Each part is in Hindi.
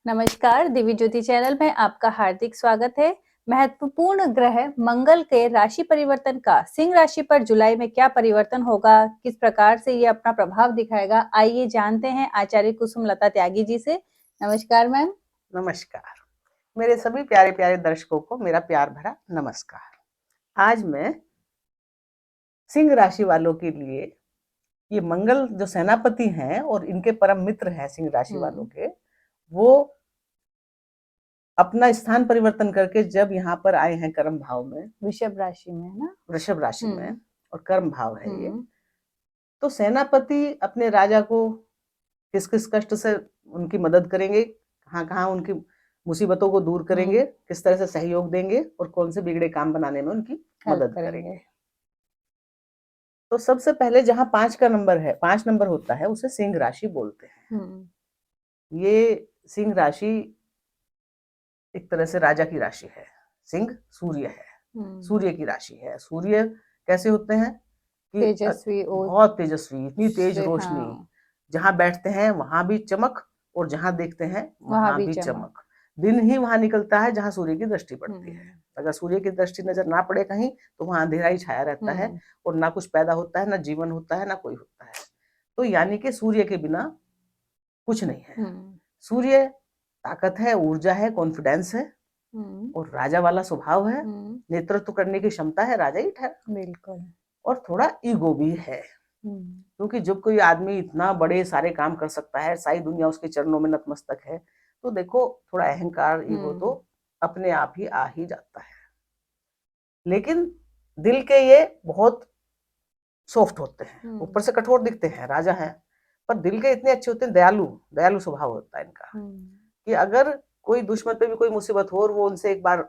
नमस्कार, दिव्य ज्योति चैनल में आपका हार्दिक स्वागत है। महत्वपूर्ण ग्रह मंगल के राशि परिवर्तन का सिंह राशि पर जुलाई में क्या परिवर्तन होगा, किस प्रकार से ये अपना प्रभाव दिखाएगा, आइए जानते हैं आचार्य कुसुम लता त्यागी जी से। नमस्कार मैम। नमस्कार। मेरे सभी प्यारे प्यारे दर्शकों को मेरा प्यार भरा नमस्कार। आज मैं सिंह राशि वालों के लिए ये मंगल जो सेनापति हैं और इनके परम मित्र हैं सिंह राशि वालों के, वो अपना स्थान परिवर्तन करके जब यहाँ पर आए हैं कर्म भाव में, वृषभ राशि में है ना। वृषभ राशि में, और कर्म भाव है ये, हम्म, तो सेनापति अपने राजा को किस किस कष्ट से उनकी मदद करेंगे, कहाँ कहाँ उनकी मुसीबतों को दूर करेंगे, किस तरह से सहयोग देंगे और कौन से बिगड़े काम बनाने में उनकी मदद करेंगे। तो सबसे पहले जहां 5 का नंबर है, 5 नंबर होता है, उसे सिंह राशि बोलते हैं। ये सिंह राशि एक तरह से राजा की राशि है। सिंह सूर्य है, सूर्य की राशि है। सूर्य कैसे होते हैं कि तेजस्वी और बहुत तेजस्वी, इतनी तेज रोशनी, हाँ, जहां बैठते हैं वहां भी चमक और जहां देखते हैं वहां वहां भी भी चमक। चमक। दिन ही वहां निकलता है जहां सूर्य की दृष्टि पड़ती है। अगर सूर्य की दृष्टि नजर ना पड़े कहीं तो वहां अंधेरा ही छाया रहता है और ना कुछ पैदा होता है, ना जीवन होता है, ना कोई होता है। तो यानी कि सूर्य के बिना कुछ नहीं है। सूर्य ताकत है, ऊर्जा है, कॉन्फिडेंस है और राजा वाला स्वभाव है, नेतृत्व करने की क्षमता है, राजा ही ठहरा। बिल्कुल। और थोड़ा ईगो भी है, क्योंकि जब कोई आदमी इतना बड़े सारे काम कर सकता है, सारी दुनिया उसके चरणों में नतमस्तक है, तो देखो थोड़ा अहंकार, ईगो तो अपने आप ही आ ही जाता है। लेकिन दिल के ये बहुत सॉफ्ट होते हैं, ऊपर से कठोर दिखते हैं, राजा है, पर दिल के इतने अच्छे होते हैं, दयालु दयालु स्वभाव होता है इनका, कि अगर कोई दुश्मन पे भी कोई मुसीबत हो और वो उनसे एक बार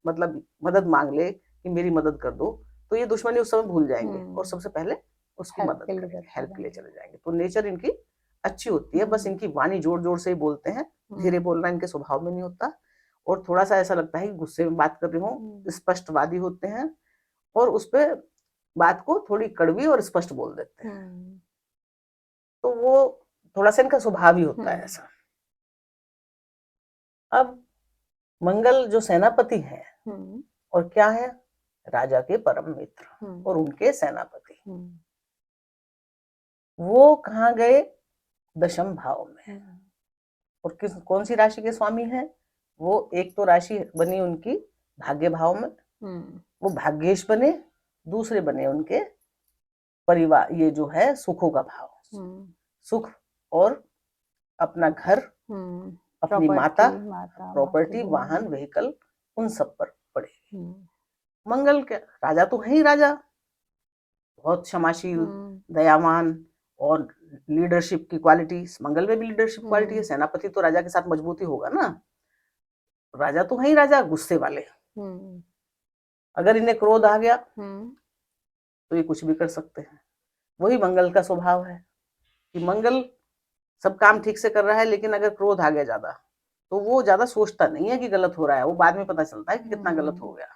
मतलब मदद मांग ले कि मेरी मदद कर दो, तो ये दुश्मनी उस समय भूल जाएंगे और सबसे पहले उसकी मदद करेंगे, हेल्प के लिए चले जाएंगे। तो नेचर इनकी अच्छी होती है। बस इनकी वाणी जोर जोर से ही बोलते हैं, धीरे बोलना इनके स्वभाव में नहीं होता, और थोड़ा सा ऐसा लगता है कि गुस्से में बात कर रही हूँ। स्पष्टवादी होते हैं और उस पर बात को थोड़ी कड़वी और स्पष्ट बोल देते हैं। तो वो थोड़ा सा इनका स्वभाव ही होता है ऐसा। अब मंगल जो सेनापति है और क्या है, राजा के परम मित्र और उनके सेनापति, वो कहाँ गए, दशम भाव में। और किस कौन सी राशि के स्वामी हैं वो, एक तो राशि बनी उनकी भाग्य भाव में, वो भाग्येश बने, दूसरे बने उनके परिवार, ये जो है सुखों का भाव, सुख और अपना घर, अपनी माता, प्रॉपर्टी, वाहन, व्हीकल, उन सब पर पड़े। मंगल के राजा तो है ही राजा, बहुत क्षमाशील, दयावान और लीडरशिप की क्वालिटी, मंगल में भी लीडरशिप क्वालिटी है। सेनापति तो राजा के साथ मजबूती होगा ना। राजा तो है ही राजा, गुस्से वाले, अगर इन्हें क्रोध आ गया तो ये कुछ भी कर सकते हैं। वही मंगल का स्वभाव है कि मंगल सब काम ठीक से कर रहा है, लेकिन अगर क्रोध आ गया ज्यादा तो वो ज्यादा सोचता नहीं है कि गलत हो रहा है, वो बाद में पता चलता है कि कितना गलत हो गया।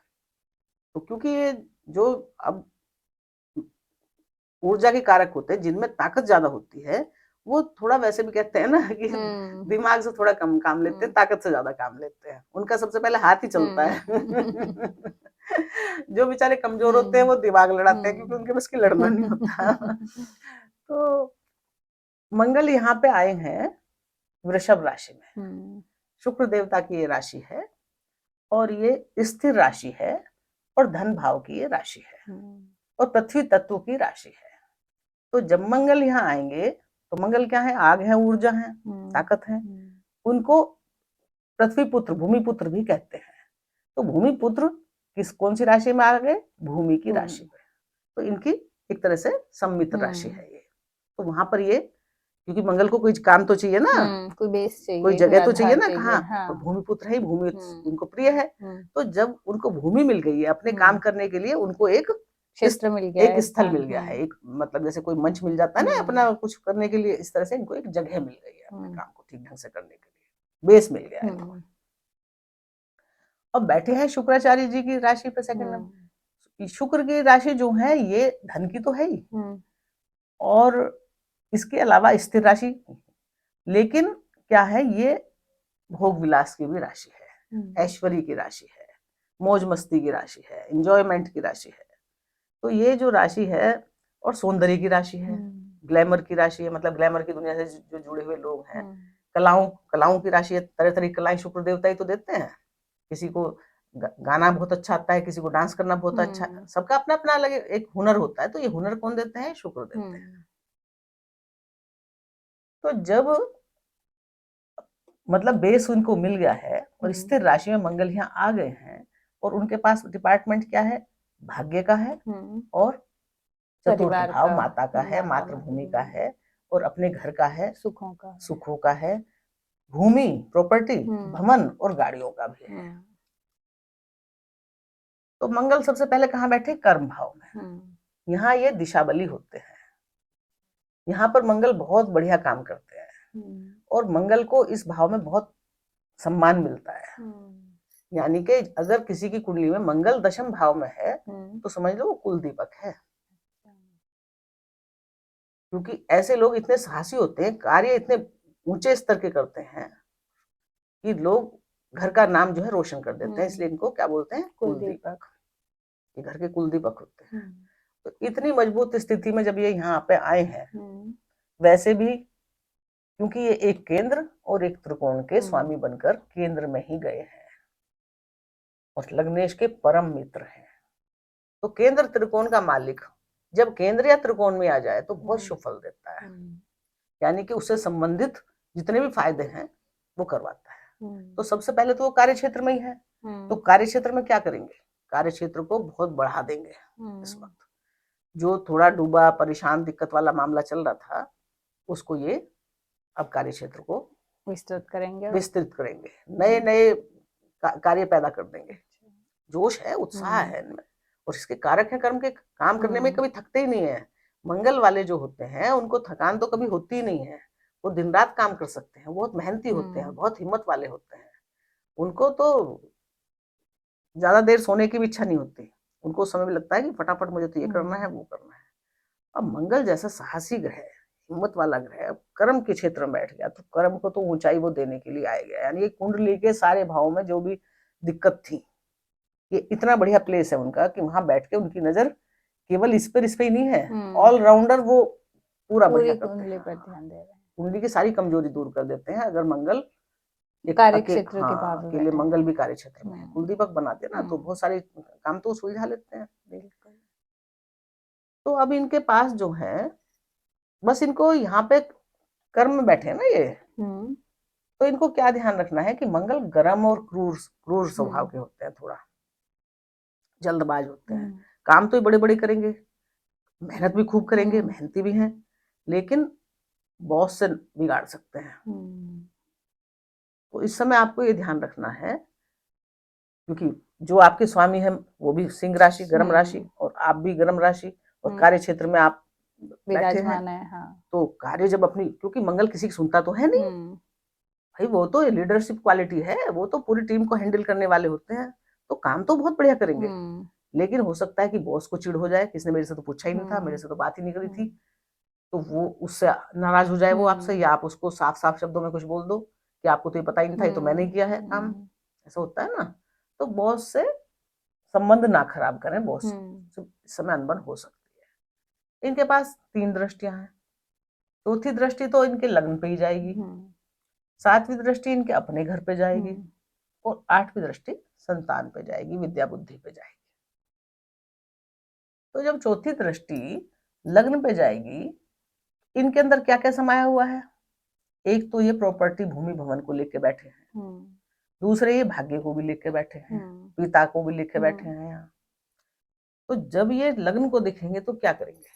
तो क्योंकि ये जो अब ऊर्जा के कारक होते हैं जिनमें ताकत ज्यादा होती है, वो थोड़ा वैसे भी कहते हैं ना कि दिमाग से थोड़ा कम काम लेते हैं, ताकत से ज्यादा काम लेते हैं। उनका सबसे पहले हाथ ही चलता है। जो बेचारे कमजोर होते हैं वो दिमाग लड़ाते हैं, क्योंकि उनके बस की लड़ना नहीं होता। तो मंगल यहाँ पे आए हैं वृषभ राशि में, शुक्र देवता की ये राशि है और ये स्थिर राशि है और धन भाव की ये राशि है और पृथ्वी तत्व की राशि है। तो जब मंगल यहाँ आएंगे तो मंगल क्या है, आग है, ऊर्जा है, ताकत है। उनको पृथ्वी पुत्र, भूमि पुत्र भी कहते हैं। तो भूमि पुत्र कौन सी राशि में आ गए, भूमि की राशि में। तो इनकी एक तरह से सम्मित्र राशि है ये। तो वहां पर ये, क्योंकि मंगल को कोई काम तो चाहिए ना, कोई बेस चाहिए, कोई जगह तो चाहिए ना, कहाँ। हाँ। और भूमि पुत्र है, भूमि उनको प्रिय है। तो जब उनको भूमि मिल गई है अपने काम करने के लिए, उनको एक क्षेत्र मिल गया, एक स्थल मिल गया है, एक मतलब जैसे कोई मंच मिल जाता है ना अपना कुछ करने के लिए, इस तरह से इनको एक जगह मिल गई है अपने काम को ठीक ढंग से करने के लिए, बेस मिल गया है। अब बैठे हैं शुक्राचार्य जी की राशि पे सेकंड नंबर। शुक्र की राशि जो है ये धन की तो है ही, और इसके अलावा स्थिर राशि, लेकिन क्या है, ये भोग विलास की भी राशि है, ऐश्वर्य की राशि है, मौज मस्ती की राशि है, एंजॉयमेंट की राशि है। तो ये जो राशि है, और सौंदर्य की राशि है, ग्लैमर की राशि है, मतलब ग्लैमर की दुनिया से जो जुड़े हुए लोग हैं। कलाओं की राशि है, तरह तरह की कलाएं शुक्र देवता ही तो देते हैं। किसी को गाना बहुत अच्छा आता है, किसी को डांस करना बहुत अच्छा, सबका अपना अपना अलग एक हुनर होता है। तो ये हुनर कौन देते हैं? शुक्र देते हैं। तो जब मतलब बेस उनको मिल गया है और स्थिर राशि में मंगल यहाँ आ गए हैं, और उनके पास डिपार्टमेंट क्या है? भाग्य का है, और चतुर्थ भाव माता का है, मातृभूमि का है, और अपने घर का है, सुखों का है, भूमि प्रॉपर्टी भवन और गाड़ियों का भी है। तो मंगल सबसे पहले कहाँ बैठे? कर्म भाव में। यहाँ ये दिशा बली होते हैं। यहाँ पर मंगल बहुत बढ़िया काम करते हैं, और मंगल को इस भाव में बहुत सम्मान मिलता है। यानी कि अगर किसी की कुंडली में मंगल दशम भाव में है तो समझ लो वो कुल दीपक है। क्योंकि ऐसे लोग इतने साहसी होते हैं, कार्य इतने ऊंचे स्तर के करते हैं कि लोग घर का नाम जो है रोशन कर देते हैं। इसलिए इनको क्या बोलते हैं? कुल दीपक। ये घर के कुल दीपक होते हैं। तो इतनी मजबूत स्थिति में जब ये यहाँ पे आए हैं, वैसे भी क्योंकि ये एक केंद्र और एक त्रिकोण के स्वामी बनकर केंद्र में ही गए हैं, और लग्नेश के परम मित्र हैं। तो केंद्र त्रिकोण का मालिक जब केंद्र या त्रिकोण में आ जाए तो बहुत शुभ फल देता है। यानी कि उससे संबंधित जितने भी फायदे हैं वो करवाता है। तो सबसे पहले तो वो कार्य क्षेत्र में ही है। तो कार्य क्षेत्र में क्या करेंगे? कार्य क्षेत्र को बहुत बढ़ा देंगे। इस वक्त जो थोड़ा डूबा परेशान दिक्कत वाला मामला चल रहा था, उसको ये अब कार्य क्षेत्र को विस्तृत करेंगे, नए नए कार्य पैदा कर देंगे। जोश है, उत्साह है इनमें, और इसके कारक है कर्म के। काम करने में कभी थकते ही नहीं है। मंगल वाले जो होते हैं उनको थकान तो कभी होती ही नहीं है। वो दिन रात काम कर सकते हैं, बहुत मेहनती होते हैं, बहुत हिम्मत वाले होते हैं। उनको तो ज्यादा देर सोने की भी इच्छा नहीं होती। उनको समय भी लगता है कि फटाफट मुझे तो ये करना है, वो करना है। अब मंगल जैसा साहसी ग्रह, हिम्मत वाला ग्रह कर्म के क्षेत्र में बैठ गया, तो कर्म को तो ऊंचाई वो देने के लिए आएगा। यानी कुंडली के सारे भावों में जो भी दिक्कत थी, ये इतना बढ़िया प्लेस है उनका कि वहां बैठ के उनकी नजर केवल इस पर ही नहीं है, ऑलराउंडर वो पूरा बढ़िया करते हैं। कुंडली की सारी कमजोरी दूर कर देते हैं। अगर मंगल कार्य क्षेत्र के भाव में अकेले मंगल भी कार्य क्षेत्र में कुलदीपक बनाते हैं ना, तो बहुत सारे काम तो सुलझा लेते हैं। बिल्कुल। तो अब इनके पास जो है, बस इनको यहाँ पे कर्म में बैठे ना ये, तो इनको क्या ध्यान रखना है कि मंगल गर्म और क्रूर स्वभाव के होते हैं, थोड़ा जल्दबाज होते हैं। काम तो ये बड़े बड़े करेंगे, मेहनत भी खूब करेंगे, मेहनती भी हैं, लेकिन बॉस से बिगाड़ सकते हैं। तो इस समय आपको ये ध्यान रखना है, क्योंकि जो आपके स्वामी हैं वो भी सिंह राशि, गर्म राशि, और आप भी गर्म राशि, और कार्य क्षेत्र में आप बैठे हैं। हाँ। तो कार्य जब अपनी, क्योंकि मंगल किसी की सुनता तो है नहीं भाई, वो तो लीडरशिप क्वालिटी है, वो तो पूरी टीम को हैंडल करने वाले होते हैं। तो काम तो बहुत बढ़िया करेंगे, लेकिन हो सकता है कि बॉस को चिढ़ हो जाए, किसने मेरे से तो पूछा ही नहीं था, मेरे से तो बात ही नहीं करी थी, तो वो उससे नाराज हो जाए वो आपसे, या आप उसको साफ साफ शब्दों में कुछ बोल दो कि आपको तो ये पता ही नहीं था, ये तो मैंने किया है काम। ऐसा होता है ना। तो बॉस से संबंध ना खराब करें, बॉस से इस समय अनबन हो सकती है। इनके पास 3 दृष्टियां हैं। चौथी दृष्टि तो इनके लग्न पे ही जाएगी, 7वीं दृष्टि इनके अपने घर पे जाएगी, और 8वीं दृष्टि संतान पे जाएगी, विद्या बुद्धि पे जाएगी। तो जब चौथी दृष्टि लग्न पे जाएगी, इनके अंदर क्या क्या समाया हुआ है? एक तो ये प्रॉपर्टी भूमि भवन को लेके बैठे हैं, दूसरे ये भाग्य को भी लेके बैठे हैं, पिता को भी लेके बैठे हैं यहाँ। तो जब ये लग्न को देखेंगे तो क्या करेंगे?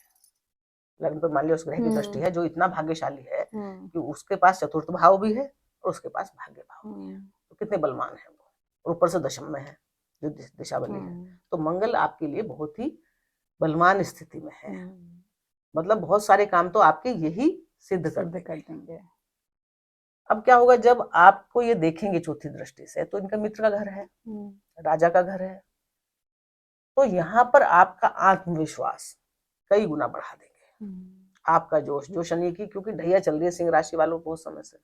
लग्न पर मान लिया उस ग्रह की दृष्टि है जो इतना भाग्यशाली है कि उसके पास चतुर्थ भाव भी है और उसके पास भाग्य भाव भी है। तो कितने बलवान है वो, और ऊपर से दशम में है जो दिशा बली है। तो मंगल आपके लिए बहुत ही बलवान स्थिति में है। मतलब बहुत सारे काम तो आपके यही सिद्ध कर देंगे। अब क्या होगा जब आपको ये देखेंगे चौथी दृष्टि से, तो इनका मित्र का घर है, राजा का घर है, तो यहाँ पर आपका आत्मविश्वास कई गुना बढ़ा देंगे। आपका जोश जो शनि की, क्योंकि ढैया चल रही है सिंह राशि वालों को उस समय से,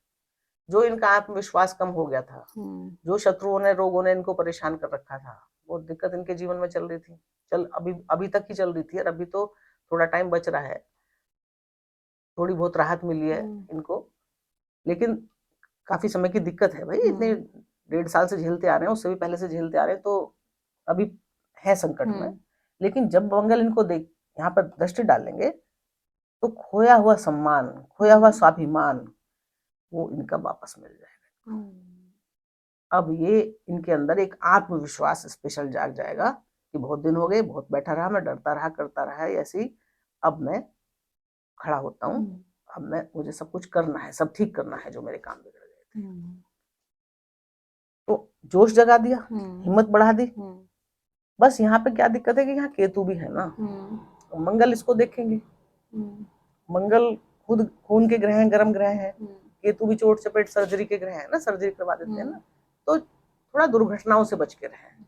जो इनका आत्मविश्वास कम हो गया था, जो शत्रुओं ने, रोगों ने इनको परेशान कर रखा था, वो दिक्कत इनके जीवन में चल रही थी, अभी तक ही चल रही थी, और अभी तो थोड़ा टाइम बच रहा है, थोड़ी बहुत राहत मिली है इनको, लेकिन काफी समय की दिक्कत है भाई। इतने 1.5 साल से झेलते आ रहे हैं, उससे भी पहले से झेलते आ रहे हैं, तो अभी है संकट में। लेकिन जब मंगल इनको देख यहाँ पर दृष्टि डालेंगे, तो खोया हुआ सम्मान, खोया हुआ स्वाभिमान, वो इनका वापस मिल जाएगा। अब ये इनके अंदर एक आत्मविश्वास स्पेशल जाग जाएगा कि बहुत दिन हो गए, बहुत बैठा रहा, मैं डरता रहा, करता रहा, ऐसे ही अब मैं खड़ा होता हूँ, अब मुझे सब कुछ करना है, सब ठीक करना है जो मेरे काम बिगड़ गए थे। तो जोश जगा दिया, हिम्मत बढ़ा दी। बस यहाँ पे क्या दिक्कत है कि यहाँ केतु भी है ना, तो मंगल इसको देखेंगे। मंगल खुद खून के ग्रह हैं, गर्म ग्रह हैं, केतु भी चोट चपेट सर्जरी के ग्रह है ना, सर्जरी करवा देते हैं ना, तो थोड़ा दुर्घटनाओं से बच के रहें,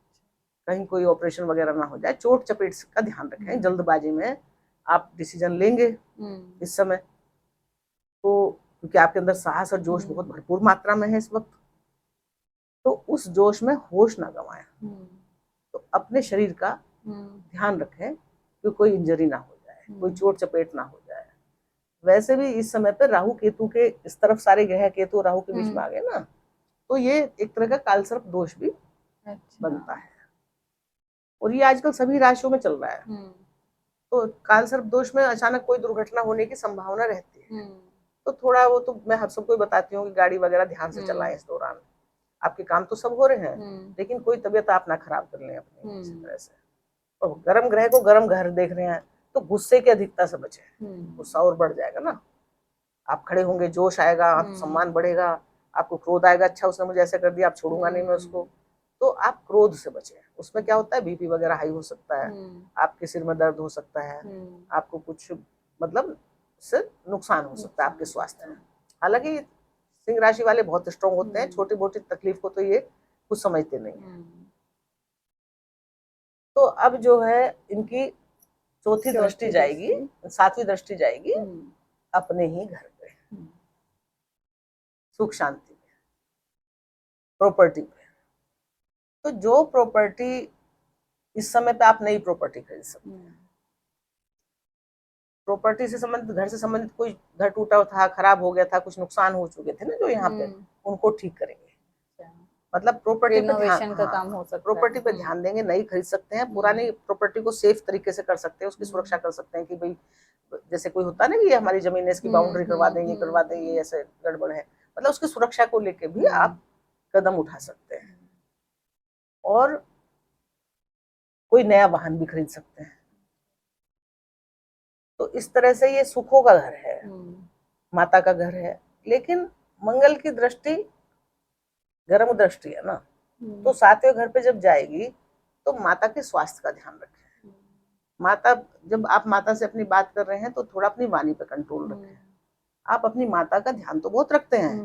कहीं कोई ऑपरेशन वगैरह ना हो जाए, चोट चपेट का ध्यान रखें। जल्दबाजी में आप डिसीजन लेंगे इस समय, तो क्योंकि आपके अंदर साहस और जोश बहुत भरपूर मात्रा में है इस वक्त, तो उस जोश में होश ना गंवाएं। तो अपने शरीर का ध्यान रखें कि कोई इंजरी ना हो जाए, कोई चोट चपेट ना हो जाए। वैसे भी इस समय पे राहु केतु के इस तरफ सारे ग्रह केतु राहु के बीच में आ गए ना, तो ये एक तरह का कालसर्प दोष भी बनता है, और ये आजकल सभी राशियों में चल रहा है। तो कालसर्प दोष में अचानक कोई दुर्घटना होने की संभावना रहती है, तो थोड़ा वो तो मैं सबको बताती हूँ कि गाड़ी वगैरह ध्यान से चलाएं इस दौरान। आपके काम तो सब हो रहे हैं, लेकिन कोई तबीयत आप ना खराब कर लें अपनी इसी तरह से। और गर्म ग्रह को गर्म घर देख रहे हैं, तो गुस्से की अधिकता से बचे, गुस्सा और बढ़ जाएगा ना, आप खड़े होंगे, जोश आएगा, आप सम्मान बढ़ेगा, आपको क्रोध आएगा, अच्छा उसने मुझे ऐसे कर दिया, आप छोड़ूंगा नहीं मैं उसको, तो आप क्रोध से बचें। उसमें क्या होता है, बीपी वगैरह हाई हो सकता है, आपके सिर में दर्द हो सकता है, आपको कुछ मतलब से नुकसान हो सकता है आपके स्वास्थ्य में। हालांकि सिंह राशि वाले बहुत स्ट्रांग होते हैं, छोटी मोटी तकलीफ को तो ये कुछ समझते नहीं है। तो अब जो है इनकी चौथी दृष्टि जाएगी, 7वीं दृष्टि जाएगी अपने ही घर पे, सुख शांति पे, प्रॉपर्टी पे। तो जो प्रॉपर्टी इस समय पे आप नई प्रॉपर्टी खरीद सकते हैं, प्रॉपर्टी से संबंधित, घर से संबंधित, कोई घर टूटा था, खराब हो गया था, कुछ नुकसान हो चुके थे ना जो यहाँ पे, उनको ठीक करेंगे। मतलब प्रॉपर्टी पे ध्यान, का काम हो सकता है, प्रॉपर्टी पे ध्यान देंगे, नई खरीद सकते हैं, पुरानी प्रॉपर्टी को सेफ तरीके से कर सकते हैं, उसकी सुरक्षा कर सकते हैं कि भाई जैसे कोई होता है ना कि ये हमारी जमीन है, इसकी बाउंड्री करवा दें, ये करवा दें, ये ऐसे गड़बड़ है, मतलब उसकी सुरक्षा को लेके भी आप कदम उठा सकते हैं। और कोई नया वाहन भी खरीद सकते हैं। तो इस तरह से ये सुखों का घर है, माता का घर है। लेकिन मंगल की दृष्टि गर्म दृष्टि है ना, तो 7वें घर पे जब जाएगी तो माता के स्वास्थ्य का ध्यान रखें। माता, जब आप माता से अपनी बात कर रहे हैं तो थोड़ा अपनी वाणी पे कंट्रोल रखें। आप अपनी माता का ध्यान तो बहुत रखते हैं,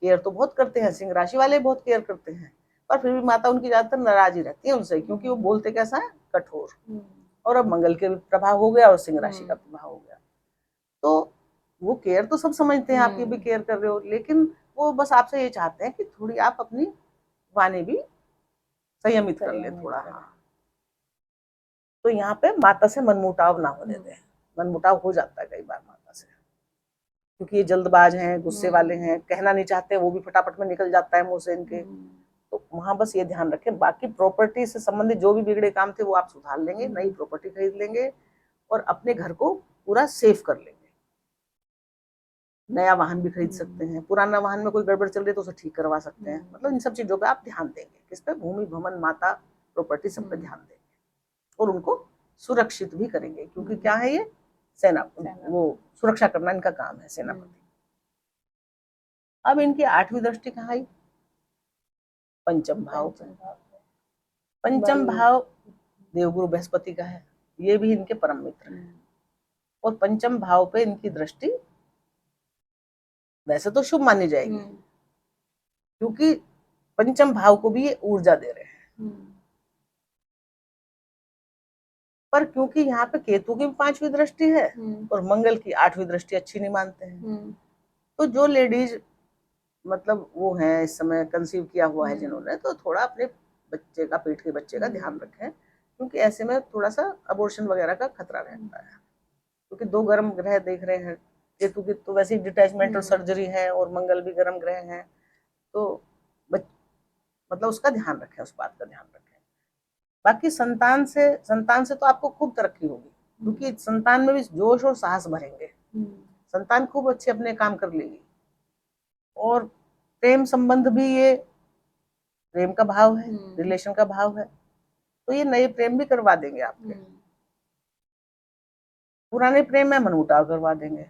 केयर तो बहुत करते हैं, सिंह राशि वाले बहुत केयर करते हैं, पर फिर भी माता उनकी ज्यादातर नाराज ही रहती है उनसे, क्योंकि वो बोलते कैसा है, कठोर। और अब मंगल के प्रभाव हो गया और सिंह राशि का प्रभाव हो गया, तो वो केयर तो सब समझते हैं, आपकी भी केयर कर रहे हो, लेकिन वो बस आपसे ये चाहते हैं कि थोड़ी आप अपनी वाणी भी संयमित कर ले थोड़ा। हाँ, तो यहाँ पे माता से मनमुटाव ना होने दें। मनमुटाव हो जाता है कई बार माता से, क्योंकि ये जल्दबाज हैं, गुस्से वाले हैं, कहना नहीं चाहते, वो भी फटाफट में निकल जाता है मुंह से इनके। तो वहां बस ये ध्यान रखें। बाकी प्रॉपर्टी से संबंधित जो भी बिगड़े काम थे वो आप सुधार लेंगे, नई प्रॉपर्टी खरीद लेंगे और अपने घर को पूरा सेफ कर लेंगे। नया वाहन भी खरीद सकते हैं, पुराना वाहन में कोई गड़बड़ चल रही है तो उसे ठीक करवा सकते हैं। मतलब इन सब चीजों पे आप ध्यान देंगे, किस पे, भूमि भवन माता प्रॉपर्टी सब पे ध्यान देंगे और उनको सुरक्षित भी करेंगे, क्योंकि क्या है ये सेना, वो सुरक्षा करना इनका काम है, सेनापति। अब इनकी 8वीं दृष्टि कहाँ आई, पंचम भाव पे। पंचम भाव देवगुरु बृहस्पति का है, ये भी इनके परम मित्र हैं। और पंचम भाव पे इनकी दृष्टि वैसे तो शुभ मानी जाएगी, क्योंकि पंचम भाव को भी ये ऊर्जा दे रहे हैं। पर क्योंकि यहाँ पे केतु की 5वीं दृष्टि है और मंगल की 8वीं दृष्टि अच्छी नहीं मानते हैं, तो जो लेडीज मतलब वो है इस समय कंसीव किया हुआ है जिन्होंने, तो थोड़ा अपने बच्चे का, पेट के बच्चे का ध्यान रखें, क्योंकि ऐसे में थोड़ा सा अबॉर्शन वगैरह का खतरा रहता है। क्योंकि 2 गर्म ग्रह देख रहे हैं, केतु की तो वैसे ही डिटैचमेंट और सर्जरी है, और मंगल भी गर्म ग्रह है, तो मतलब उसका ध्यान रखें, उस बात का ध्यान रखें। बाकी संतान से तो आपको खूब तरक्की होगी, क्योंकि संतान में भी जोश और साहस भरेंगे। संतान खूब अच्छे अपने काम कर लेगी। और प्रेम संबंध भी, ये प्रेम का भाव है, रिलेशन का भाव है, तो ये नए प्रेम भी करवा देंगे आपके। पुराने प्रेम में मनमुटाव करवा देंगे।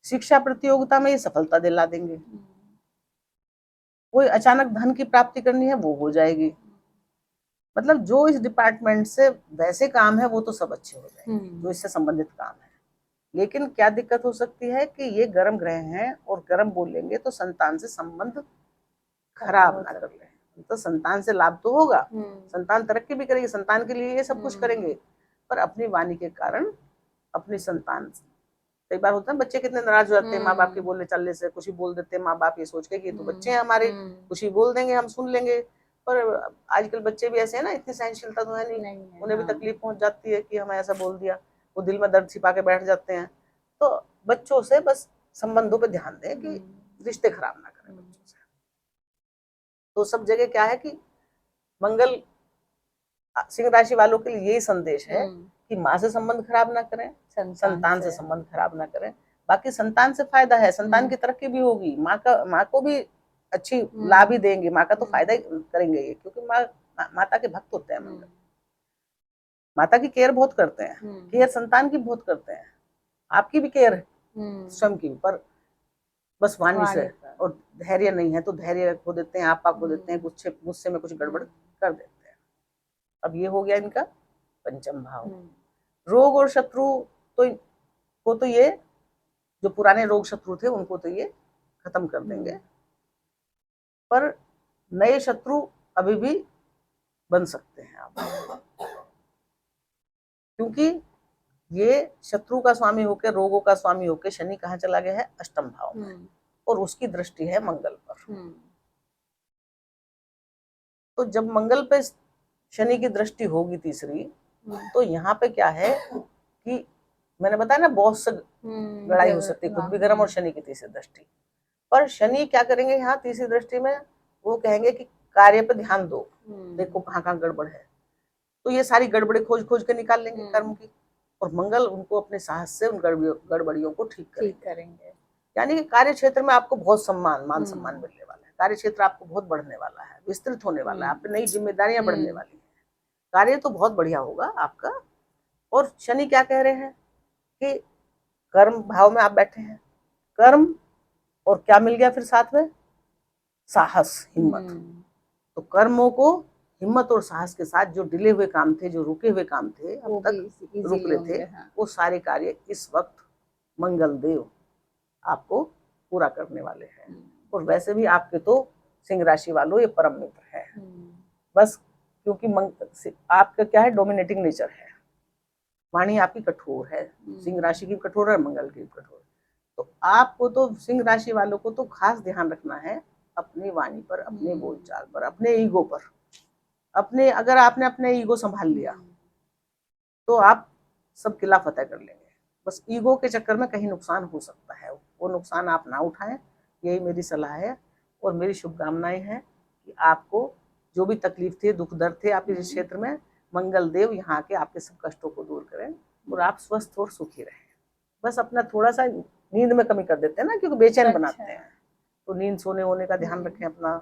शिक्षा प्रतियोगिता में ये सफलता दिला देंगे। कोई अचानक धन की प्राप्ति करनी है, वो हो जाएगी। मतलब जो इस डिपार्टमेंट से वैसे काम है वो तो सब अच्छे हो जाएंगे, जो इससे संबंधित काम है। लेकिन क्या दिक्कत हो सकती है कि ये गर्म ग्रह हैं, और गर्म बोलेंगे तो संतान से संबंध खराब ना कर ले। तो संतान से लाभ तो होगा, संतान तरक्की भी करेगी, संतान के लिए ये सब कुछ करेंगे, पर अपनी वाणी के कारण अपनी संतान, कई बार होता है बच्चे कितने नाराज हो जाते हैं माँ बाप के बोलने चलने से, कुछ ही बोल देते हैं माँ बाप ये सोच के कि ये तो बच्चे हैं हमारे, कुछ ही बोल देंगे हम सुन लेंगे। पर आजकल बच्चे भी ऐसे हैं ना, इतनी सहनशीलता तो है नहीं, उन्हें भी तकलीफ पहुंच जाती है कि हमें ऐसा बोल दिया, वो दिल में दर्द छिपा के बैठ जाते हैं। तो बच्चों से बस संबंधों पे ध्यान दें कि रिश्ते खराब ना करें बच्चों से। तो सब जगह क्या है कि मंगल सिंह राशि वालों के लिए यही संदेश है कि माँ से संबंध खराब ना करें, संतान से संबंध खराब ना करें। बाकी संतान से फायदा है, संतान की तरक्की भी होगी, माँ को भी अच्छी लाभ ही देंगे, माँ का तो फायदा ही करेंगे ये, क्योंकि माता के भक्त होते हैं मंगल, माता की केयर बहुत करते हैं, केयर संतान की बहुत करते हैं, आपकी भी केयर है स्वयं की, पर बस वाणी से, और धैर्य नहीं है तो धैर्य खो देते हैं, आपा खो देते हैं, गुस्से में कुछ गड़बड़ कर देते हैं। अब ये हो गया इनका पंचम भाव। रोग और शत्रु तो ये जो पुराने रोग शत्रु थे उनको तो ये खत्म कर देंगे, पर नए शत्रु अभी भी बन सकते हैं आप, क्योंकि ये शत्रु का स्वामी होकर, रोगों का स्वामी होकर शनि कहाँ चला गया है, अष्टम भाव में, और उसकी दृष्टि है मंगल पर। तो जब मंगल पे शनि की दृष्टि होगी तीसरी, तो यहाँ पे क्या है कि मैंने बताया ना बॉस से लड़ाई हो सकती है, खुद भी गर्म और शनि की तीसरी दृष्टि। पर शनि क्या करेंगे यहाँ तीसरी दृष्टि में, वो कहेंगे कि कार्य पे ध्यान दो, देखो कहाँ कहाँ गड़बड़ है, तो ये सारी गड़बड़े खोज खोज के निकाल लेंगे कर्म की, और मंगल उनको अपने साहस से उन गड़बड़ियों को ठीक करेंगे। यानी कि कार्य क्षेत्र में आपको बहुत मान सम्मान मिलने वाला है, कार्य क्षेत्र आपको बहुत बढ़ने वाला है, विस्तृत होने वाला है, आप पे नई जिम्मेदारियां बढ़ने वाली है, कार्य तो बहुत बढ़िया होगा आपका। और शनि क्या कह रहे हैं कि कर्म भाव में आप बैठे हैं, कर्म और क्या मिल गया फिर साथ में, साहस, हिम्मत। तो कर्मों को हिम्मत और साहस के साथ जो डिले हुए काम थे, जो रुके हुए काम थे, अब तक रुक रहे थे, वो सारे कार्य इस वक्त मंगल देव आपको पूरा करने वाले हैं। और वैसे भी आपके तो सिंह राशि वालों ये परम मित्र है, बस क्योंकि आपका क्या है, डोमिनेटिंग नेचर है, वाणी आपकी कठोर है, सिंह राशि की कठोर है, मंगल की कठोर। तो आपको तो सिंह राशि वालों को तो खास ध्यान रखना है अपनी वाणी पर, अपने बोलचाल पर, अपने ईगो पर, अगर आपने अपने ईगो संभाल लिया तो आप सब किला फतेह कर लेंगे। बस ईगो के चक्कर में कहीं नुकसान हो सकता है, वो नुकसान आप ना उठाएं, यही मेरी सलाह है। और मेरी शुभकामनाएं हैं कि आपको जो भी तकलीफ थी, दुख दर्द थे आपके इस क्षेत्र में, मंगल देव यहाँ के आपके सब कष्टों को दूर करें और आप स्वस्थ और सुखी रहें। बस अपना थोड़ा सा नींद में कमी कर देते हैं ना, क्योंकि बेचैन बनाते हैं, तो नींद सोने होने का ध्यान रखें अपना,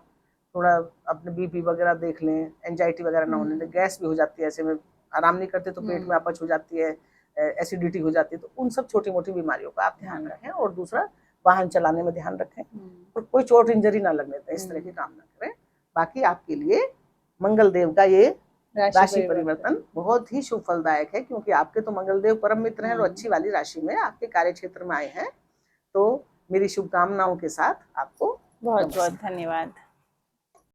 थोड़ा अपने बीपी वगैरह देख लें, एंजाइटी वगैरह ना होने दें, गैस भी हो जाती है ऐसे में, आराम नहीं करते तो पेट में अपच हो जाती है, एसिडिटी हो जाती है, तो उन सब छोटी मोटी बीमारियों का आप ध्यान रखें। और दूसरा, वाहन चलाने में ध्यान रखें और कोई चोट इंजरी ना लगने दें, इस तरह की काम ना करें। बाकी आपके लिए मंगल देव का ये राशि परिवर्तन बहुत ही शुभ फलदायक है, क्योंकि आपके तो मंगल देव परम मित्र हैं और अच्छी वाली राशि में आपके कार्य क्षेत्र में आए हैं। तो मेरी शुभकामनाओं के साथ आपको बहुत बहुत धन्यवाद।